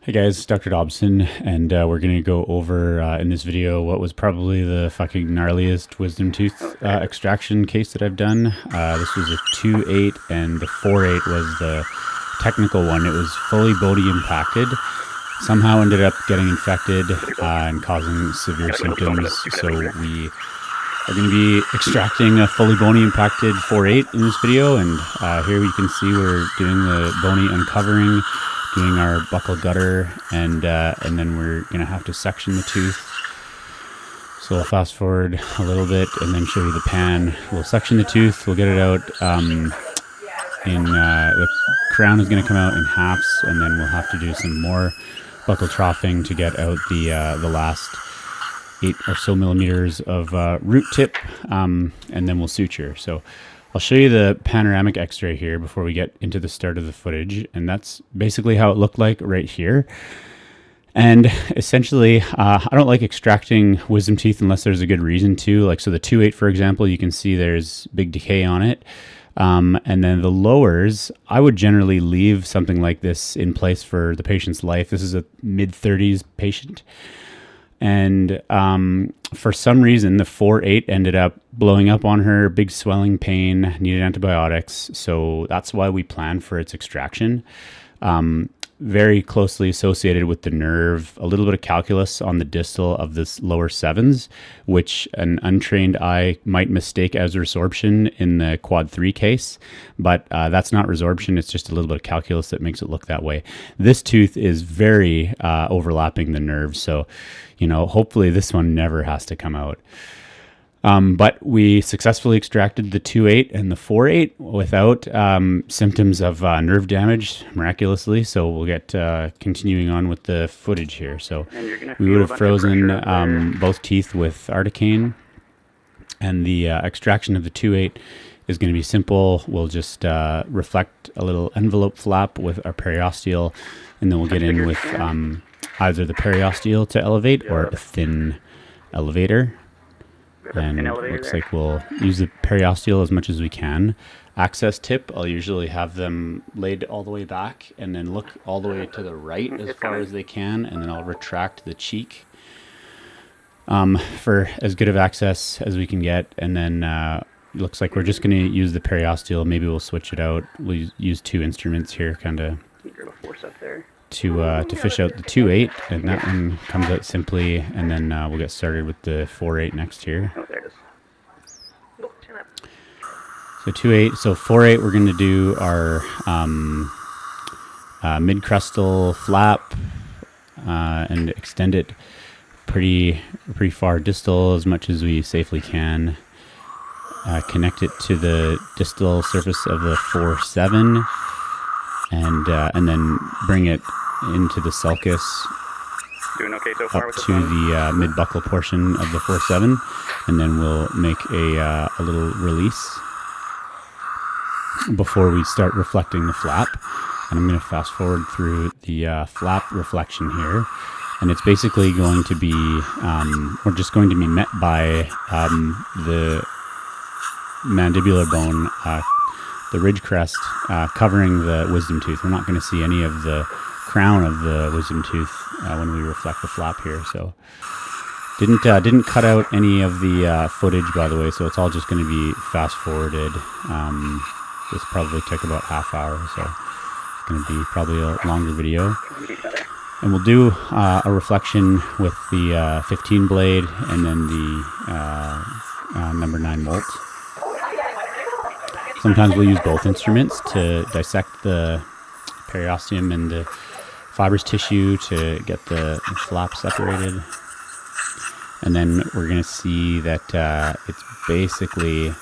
Hey guys, Dr. Dobson, and we're going to go over in this video what was probably the fucking gnarliest wisdom tooth extraction case that I've done. This was a 2.8 and the 4.8 was the technical one. It was fully body impacted. Somehow ended up getting infected and causing severe symptoms. So we are going to be extracting a fully bony impacted 4.8 in this video. And here you can see we're doing the bony uncovering, doing our buccal gutter, and then we're gonna have to section the tooth. So I'll fast forward a little bit and then show you the pan. We'll section the tooth, we'll get it out the crown is gonna come out in halves, and then we'll have to do some more buccal troughing to get out the last 8 or so millimeters of root tip, and then we'll suture. So I'll show you the panoramic x-ray here before we get into the start of the footage, and that's basically how it looked like right here. And essentially, I don't like extracting wisdom teeth unless there's a good reason to. Like, so the 2.8, for example, you can see there's big decay on it. And then the lowers, I would generally leave something like this in place for the patient's life. This is a mid-30s patient. And for some reason, the 4.8 ended up blowing up on her, big swelling pain, needed antibiotics. So that's why we planned for its extraction. Very closely associated with the nerve, a little bit of calculus on the distal of this lower 7s, which an untrained eye might mistake as resorption in the quad 3 case. But that's not resorption, it's just a little bit of calculus that makes it look that way. This tooth is very overlapping the nerve, so hopefully this one never has to come out. But we successfully extracted the 2.8 and the 4.8 without symptoms of nerve damage, miraculously. So we'll get continuing on with the footage here. So we would have frozen both teeth with articaine, and the extraction of the 2.8 is going to be simple. We'll just reflect a little envelope flap with our periosteal, and then we'll get in with either the periosteal to elevate or a thin elevator. And it looks like we'll use the periosteal as much as we can. Access tip, I'll usually have them laid all the way back and then look all the way to the right as far as they can, and then I'll retract the cheek for as good of access as we can get. And then looks like we're just going to use the periosteal. Maybe we'll switch it out. We'll use 2 instruments here kind of to fish out the 2.8, and that one comes out simply, and then we'll get started with the 4.8 next here. Oh, there it is. So 2.8, so 4.8 we're going to do our mid-crustal flap and extend it pretty far distal as much as we safely can. Connect it to the distal surface of the 4.7, and then bring it into the sulcus. Doing okay so far up with to the mid-buccal portion of the 4.7, and then we'll make a little release before we start reflecting the flap. And I'm going to fast forward through the flap reflection here, and it's basically going to be we're just going to be met by the mandibular bone, the ridge crest covering the wisdom tooth. We're not going to see any of the crown of the wisdom tooth when we reflect the flap here. So didn't cut out any of the footage, by the way, so it's all just going to be fast forwarded. This probably took about half hour, so it's going to be probably a longer video. And we'll do a reflection with the 15 blade and then the number 9 molt. Sometimes we'll use both instruments to dissect the periosteum and the fibrous tissue to get the flap separated. And then we're going to see that it's basically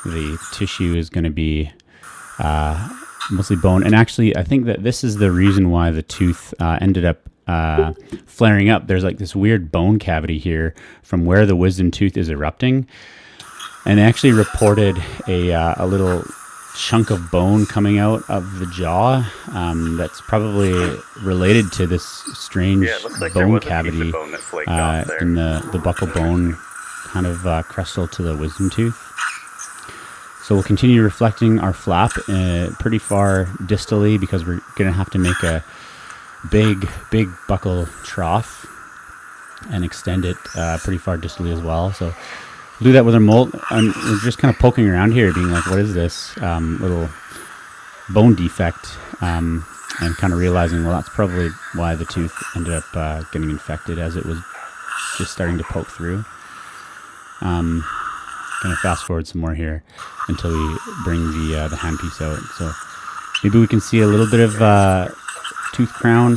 the tissue is going to be mostly bone. And actually, I think that this is the reason why the tooth ended up flaring up. There's like this weird bone cavity here from where the wisdom tooth is erupting. And they actually reported a little chunk of bone coming out of the jaw that's probably related to this strange bone cavity in the buccal bone, kind of crestal to the wisdom tooth. So we'll continue reflecting our flap pretty far distally, because we're going to have to make a big buckle trough and extend it pretty far distally as well. So we'll do that with our mold. And we're just kind of poking around here, being like, what is this little bone defect? And kind of realizing, well, that's probably why the tooth ended up getting infected, as it was just starting to poke through. Going to fast forward some more here until we bring the handpiece out. So maybe we can see a little bit of tooth crown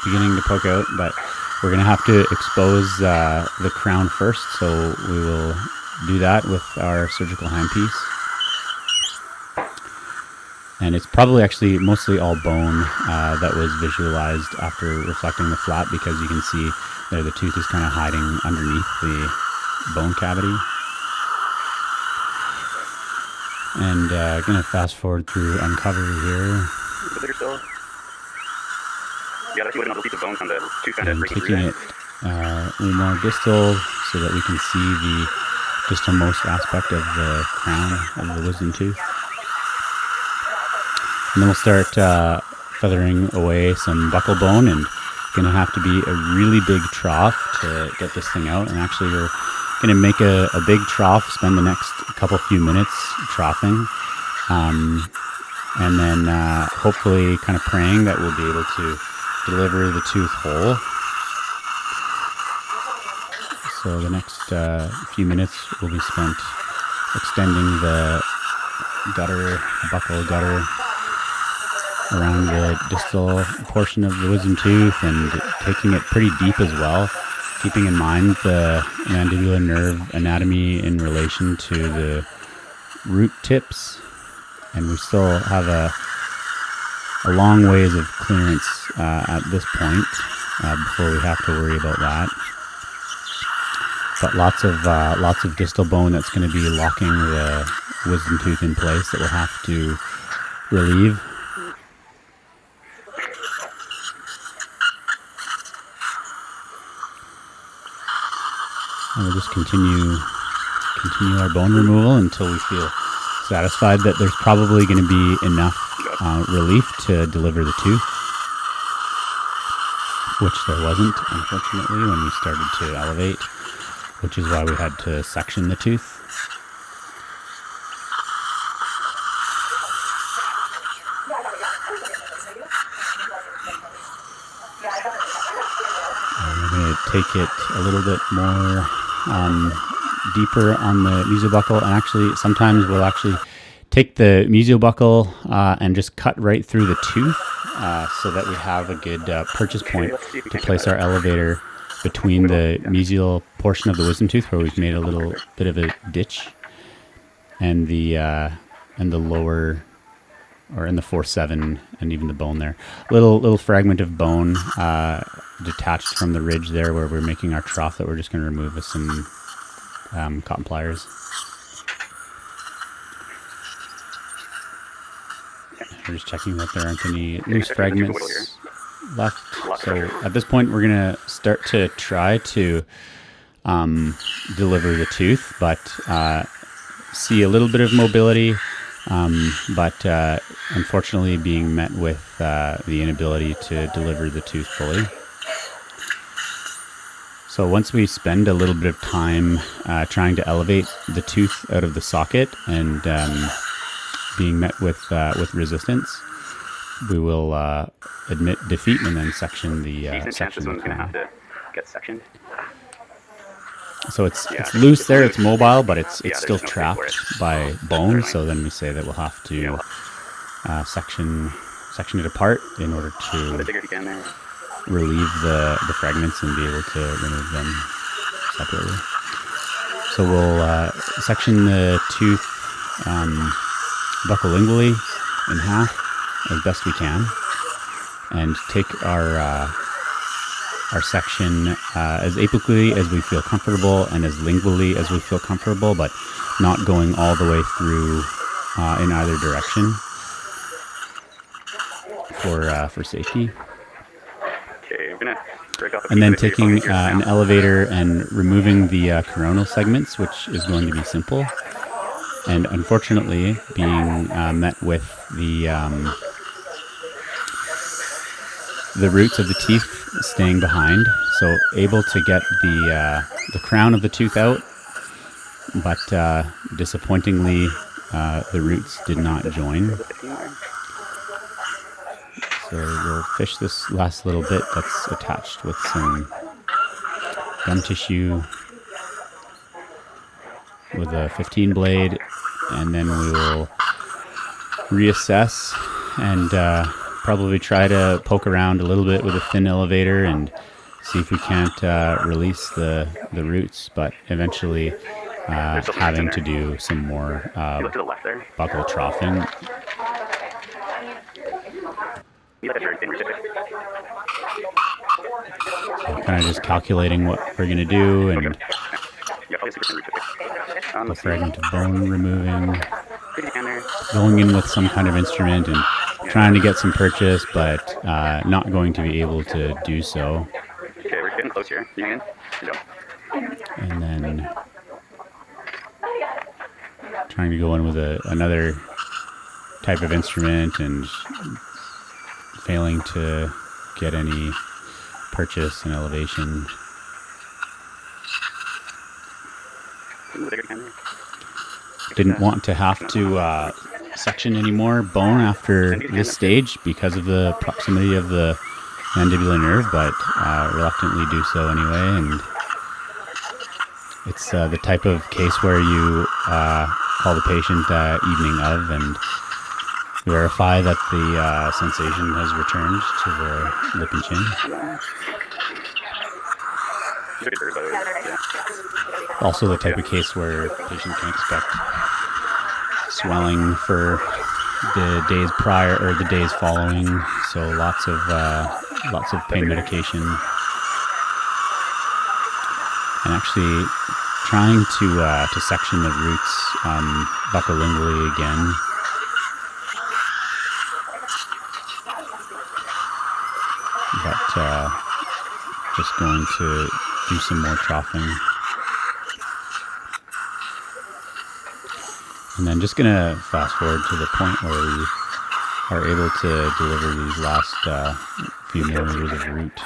beginning to poke out, but we're going to have to expose the crown first, so we will do that with our surgical handpiece. And it's probably actually mostly all bone that was visualized after reflecting the flat, because you can see there the tooth is kind of hiding underneath the bone cavity. And going to fast forward through uncovery here. And taking it a little more distal so that we can see the distalmost aspect of the crown of the wisdom tooth. And then we'll start feathering away some buccal bone, and going to have to be a really big trough to get this thing out. And actually we're going to make a big trough, spend the next few minutes troughing, and then hopefully kind of praying that we'll be able to deliver the tooth whole. So the next few minutes will be spent extending the buccal gutter around the distal portion of the wisdom tooth, and taking it pretty deep as well, keeping in mind the mandibular nerve anatomy in relation to the root tips. And we still have a long ways of clearance at this point before we have to worry about that. But lots of distal bone that's going to be locking the wisdom tooth in place that we'll have to relieve. And we'll just continue our bone removal until we feel satisfied that there's probably going to be enough relief to deliver the tooth, which there wasn't, unfortunately, when we started to elevate, which is why we had to section the tooth. And we're going to take it a little bit more deeper on the mesiobuccal, and actually sometimes we'll actually take the mesiobuccal and just cut right through the tooth so that we have a good purchase point to place our elevator between the mesial portion of the wisdom tooth, where we've made a little bit of a ditch, and the lower, or in the 4-7, and even the bone there. Little fragment of bone detached from the ridge there where we're making our trough that we're just going to remove with some cotton pliers. We're just checking that there aren't any loose fragments left. So at this point we're going to start to try to deliver the tooth, but see a little bit of mobility, but unfortunately being met with the inability to deliver the tooth fully. So once we spend a little bit of time trying to elevate the tooth out of the socket and being met with resistance, we will admit defeat and then section the section. This one's going to have to get sectioned. So it's loose there, it's mobile, but it's still trapped by bone. So then we say that we'll have to section it apart in order to relieve the fragments and be able to remove them separately. So we'll section the tooth buccolingually in half as best we can, and take our section as apically as we feel comfortable and as lingually as we feel comfortable, but not going all the way through in either direction for safety. Okay, I'm gonna break off and then taking an elevator and removing the coronal segments, which is going to be simple. And unfortunately, being met with the the roots of the teeth staying behind, so able to get the crown of the tooth out, but disappointingly, the roots did not join. So we'll fish this last little bit that's attached with some gum tissue with a 15 blade, and then we will reassess and probably try to poke around a little bit with a thin elevator and see if we can't release the roots, but eventually having to do some more Look to the left there. buckle troughing. You like a very thin root tip. Kind of just calculating what we're going to do and Yeah, probably a super thin root tip. the Let's see. fragment of bone removing, Put your hand there. going in with some kind of instrument and trying to get some purchase, but not going to be able to do so. Okay, we're getting close here. You in? Good job. And then trying to go in with another type of instrument and failing to get any purchase and elevation. With a bigger hand there. Didn't want to have to section any more bone after this stage because of the proximity of the mandibular nerve, but reluctantly do so anyway. And it's the type of case where you call the patient evening of and verify that the sensation has returned to the lip and chin. You took a bird, by the way. Yeah. Also the type of case where the patient can expect swelling for the days prior or the days following, so lots of pain medication. And actually trying to section the roots buccolingually again. But just going to do some more troughing. And then just going to fast forward to the point where we are able to deliver these last few millimeters of root.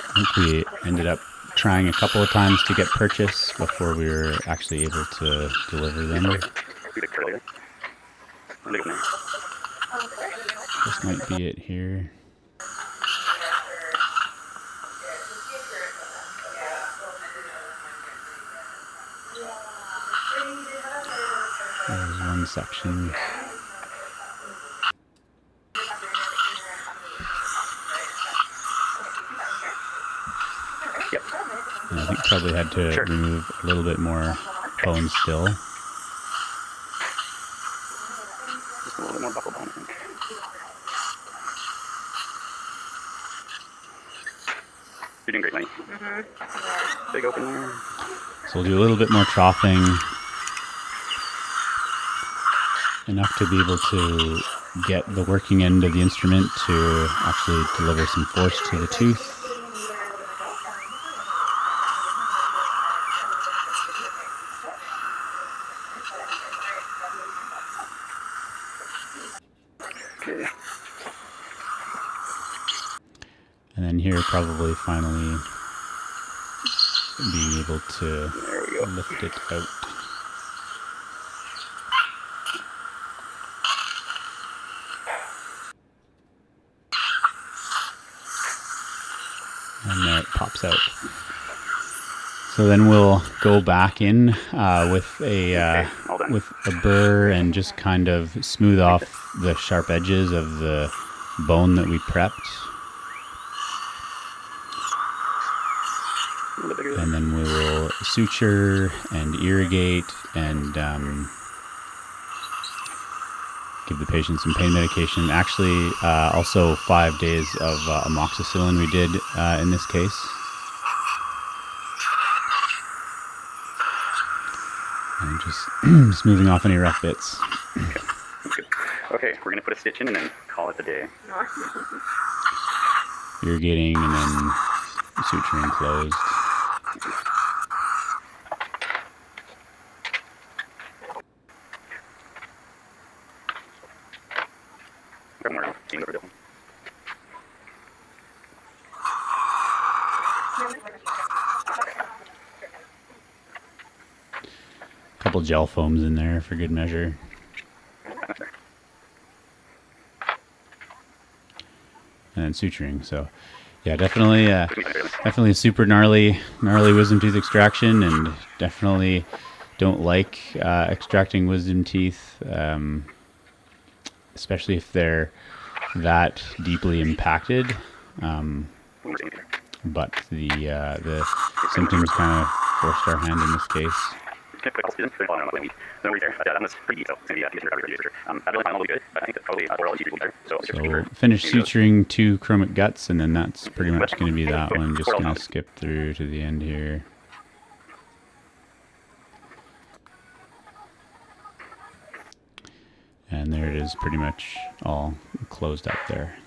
I think we ended up trying a couple of times to get purchase before we were actually able to deliver them. This might be it here. There's one section. Yep. And I think probably had to remove a little bit more bone still. Just a little bit more buccal bone, I think. You're doing great, Lenny. Big open there. So we'll do a little bit more troughing. Enough to be able to get the working end of the instrument to actually deliver some force to the tooth. Okay. And then here probably finally being able to lift it out. And there it pops out. So then we'll go back in with a burr and just kind of smooth off the sharp edges of the bone that we prepped. And then we will suture and irrigate and give the patient some pain medication. Actually, also 5 days of amoxicillin we did in this case. And just smoothing off any rough bits. Okay, we're going to put a stitch in and then call it a day. Irrigating and then suturing closed. more steam over the Couple gel foams in there for good measure. And then suturing. So yeah, definitely definitely a super gnarly wisdom tooth extraction, and definitely don't like extracting wisdom teeth, especially if they're that deeply impacted. But the symptoms kind of forced our hand in this case. So finish suturing 2 chromic guts, and then that's pretty much going to be that one. Just going to skip through to the end here. And there it is, pretty much all closed up there.